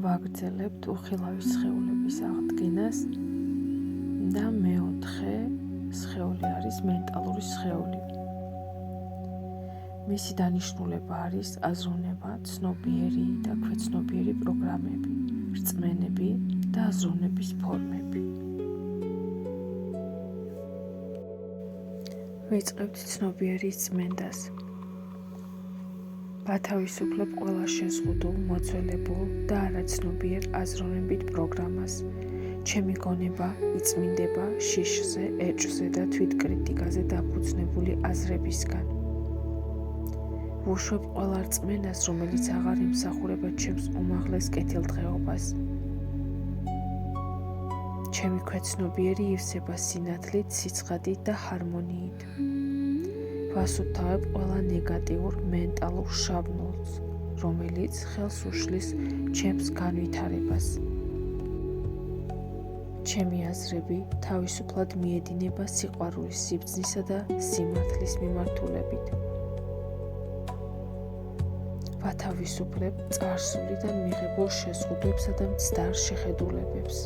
ვაგრძელებთ უხილავი სხეულების აღდგენას და მეოთხე სხეული არის მენტალური სხეული. მისი დანიშნულება არის აზროვნება, ცნობიერი და ქვეცნობიერი პროგრამები, რწმენები და აზროვნების ფორმები. ვიწყებთ ცნობიერის წმენდას. ვათავისუფლებ ყველა შეზღუდულ, მოძველებულ და არაცნობიერ აზროვნებით პროგრამას. ჩემი გონება იწმინდება შიშზე, ეჭვზე და თვითკრიტიკაზე დაფუძნებული აზრებისგან. ვუშვებ ყველა რწმენას, რომელიც აღარ იმსახურება ჩემს უმაღლეს კეთილდღეობას. ჩემი ქვეცნობიერი ივსება სინათლით, სიცხადით და ჰარმონიით. ვასუფთავებ ყველა ნეგატიურ მენტალურ შაბლონს, რომელიც ხელს უშლის ჩემს განვითარებას. ჩემი აზრები თავისუფლად მიედინება სიყვარულის, სიბრძნისა და სიმართლის მიმართულებით. ვათავისუფლებ წარსულიდან მიღებულ შეზღუდვებსა და მცდარ შეხედულებებს.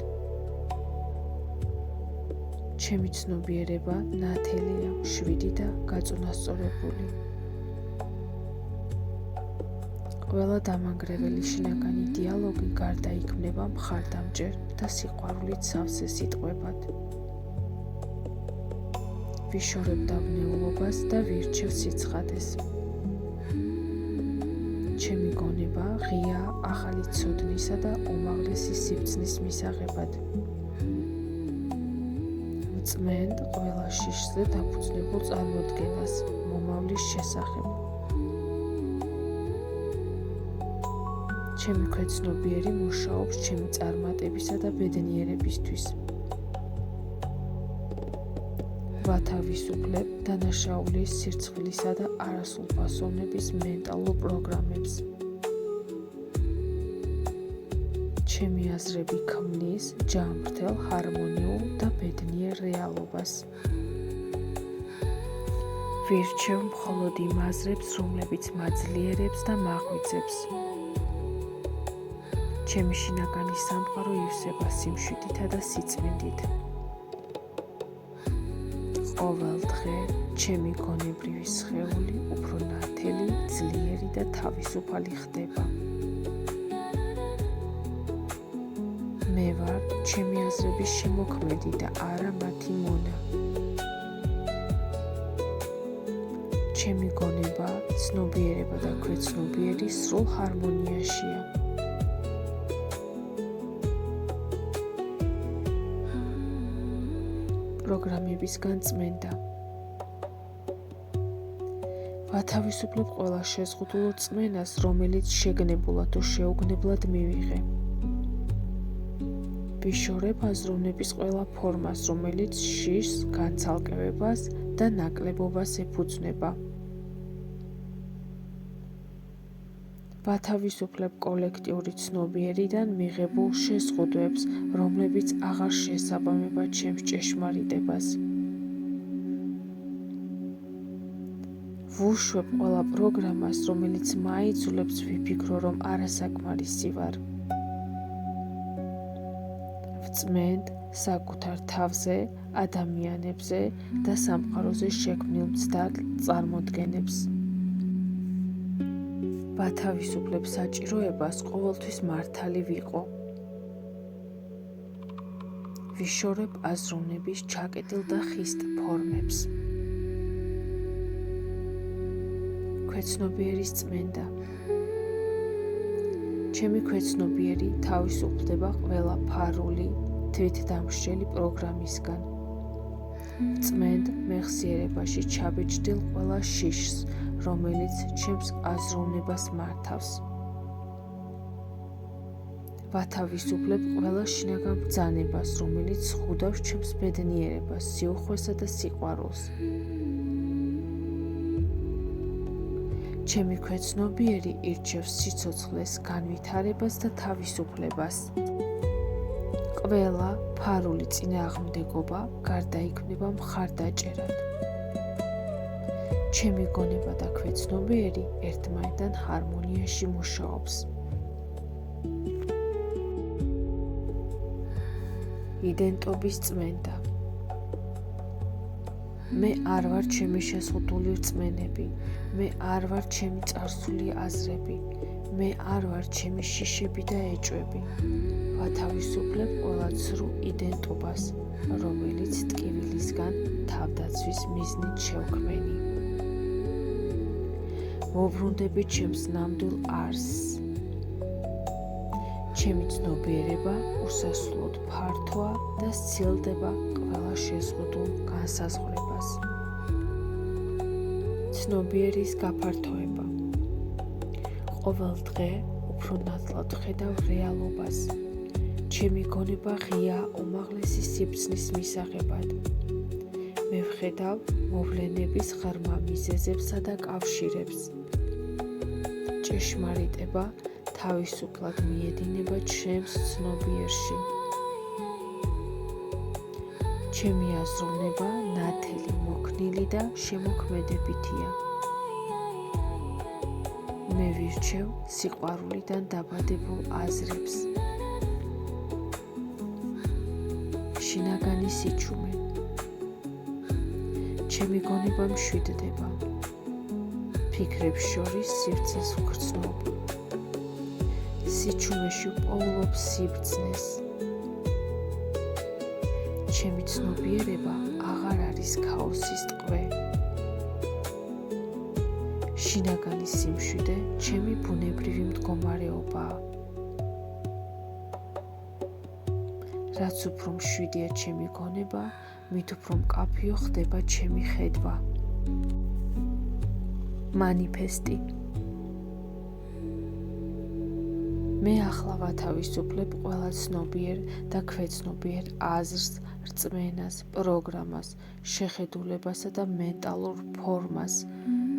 ჩემი ცნობიერება ნათელია, მშვიდი და გაწონასწორებული. ყველა დამანგრეველი შინაგანი დიალოგი გარდაიქმნება მხარდამჭერ და სიყვარულით სავსე სიტყვებად. ვიშორებ დავნეულობას და ვირჩევ სიცხადეს. ჩემი გონება ღია ახალი ცოდნისა და უმაღლესი სიბრძნის მისაღებად. ვწმენდ ყველა შიშზე დაფუძნებულ წარმოდგენას მომავლის შესახებ. ჩემი ქვეცნობიერი მუშაობს ჩემი წარმატებისა და ბედნიერებისთვის. ვათავისუფლებ დანაშაულის, სირცხვილისა და არასრულფასოვნების მენტალურ პროგრამებს. ჩემი აზრები ქმნის ჯანმრთელ, ჰარმონიულ და ბედნიერ რეალობას. ვირჩევ მხოლოდ იმ აზრებს, რომლებიც მაძლიერებს და მაღვიძებს. ჩემი შინაგანი სამყარო ივსება სიმშვიდითა და სიწმინდით. ყოველ დღე ჩემი გონებრივი სხეული უფრო ნათელი, ძლიერი და თავისუფალი ხდება. მე ვარ ჩემი აზრების შემოქმედი და არა მათი მონა. ჩემი გონება, ცნობიერება და ქვეცნობიერი სრულ ჰარმონიაშია. პროგრამებისგან წმენდა. ვათავისუფლებ ყველა შეზღუდულ რწმენას, რომელიც შეგნებულად თუ შეუგნებლად მივიღე. ვიშორებ აზროვნების ყველა ფორმას, რომელიც შიშს, განცალკევებას და ნაკლებობას ეფუძნება. ვათავისუფლებ კოლექტიური ცნობიერიდან მიღებულ შეზღუდვებს, რომლებიც აღარ შეესაბამება ჩემს ჭეშმარიტებას. ვუშვებ ყველა პროგრამას, რომელიც მაიძულებს ვიფიქრო, რომ არასაკმარისი ვარ. ვწმენდ საკუთარ თავზე, ადამიანებზე და სამყაროზე შექმნილ მცდარ წარმოდგენებს. ვათავისუფლებ საჭიროებას ყოველთვის მართალი ვიყო. ვიშორებ აზროვნების ჩაკეტილ და ხისტ ფორმებს. ქვეცნობიერის წმენდა. ჩემი ქვეცნობიერი თავისუფლდება ყველა ფარული, თვითდამსჯელი პროგრამისგან. ვწმენდ მეხსიერებაში ჩაბეჭდილ ყველა შიშს, რომელიც ჩემს აზროვნებას მართავს. ვათავისუფლებ ყველა შინაგან ბრძანებას, რომელიც ხვდავს ჩემს ბედნიერებას, სიუხვესა და სიყვარულს. ჩემი ქვეცნობიერი ირჩევს სიცოცხლეს, განვითარებას და თავისუფლებას. ყველა ფარული წინააღმდეგობა გარდაიქმნება მხარდაჭერად. ჩემი გონება და ქვეცნობიერი ერთმანეთთან ჰარმონიაში მუშაობს. იდენტობის წმენდა. მე არ ვარ ჩემი შეზღუდული რწმენები, მე არ ვარ ჩემი წარსული აზრები, მე არ ვარ ჩემი შიშები და ეჭვები. ვათავისუფლებ ყველა ცრუ იდენტობას, რომელიც ტკივილისგან თავდაცვის მიზნით შევქმენი. მოვრუნდები ჩემს ნამდვილ არსს. ჩემი ცნობიერება უსასრულოდ ფართოა და სცილდება ყველა შეზღუდულ განსაზღვრებას. ცნობიერის გაფართოება. ყოველ დღე უფრო ნათლად ვხედავ რეალობას. ჩემი გონება ღია უმაღლესი სიბრძნის მისაღებად. მე ვხედავ მოვლენების ღრმა მიზეზებსა და კავშირებს. ჭეშმარიტება თავისუფლად მიედინება ჩემს ცნობიერში. ჩემი აზროვნება ნათელი, მოქნილი და შემოქმედებითია. მე ვირჩევ სიყვარულიდან დაბადებულ აზრებს. შინაგანი სიჩუმე. ჩემი გონება მშვიდდება. ფიქრებს შორის სივრცეს ვგრძნობ. სიჩუმეში პოულობ სიბრძნეს. ჩემი ცნობიერება აღარ არის ქაოსის ტყვე. შინაგანი სიმშვიდე ჩემი ბუნებრივი მდგომარეობაა. რაც უფრო მშვიდია ჩემი გონება, მით უფრო მკაფიო ხდება ჩემი ხედვა. მანიფესტი. მე ახლა ვათავისუფლებ ყველა ცნობიერ და ქვეცნობიერ აზრს, რწმენას, პროგრამას, შეხედულებასა და მენტალურ ფორმას,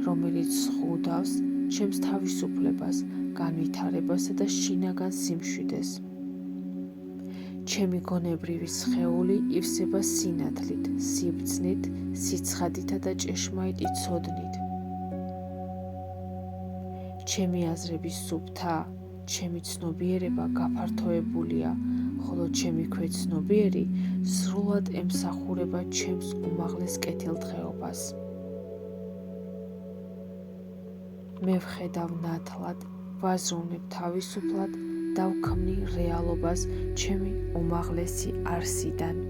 რომელიც ზღუდავს ჩემს თავისუფლებას, განვითარებასა და შინაგან სიმშვიდეს. ჩემი გონებრივი სხეული ივსება სინათლით, სიბრძნით, სიცხადითა და ჭეშმარიტი ცოდნით. ჩემი აზრების სუფთა, ჩემი ცნობიერება გაფართოებულია, ხოლო ჩემი ქვეცნობიერი სრულად ემსახურება ჩემს უმაღლეს კეთილდღეობას. მე ვხედავ ნათლად, ვაზროვნებ თავისუფლად და ვქმნი რეალობას ჩემი უმაღლესი არსიდან.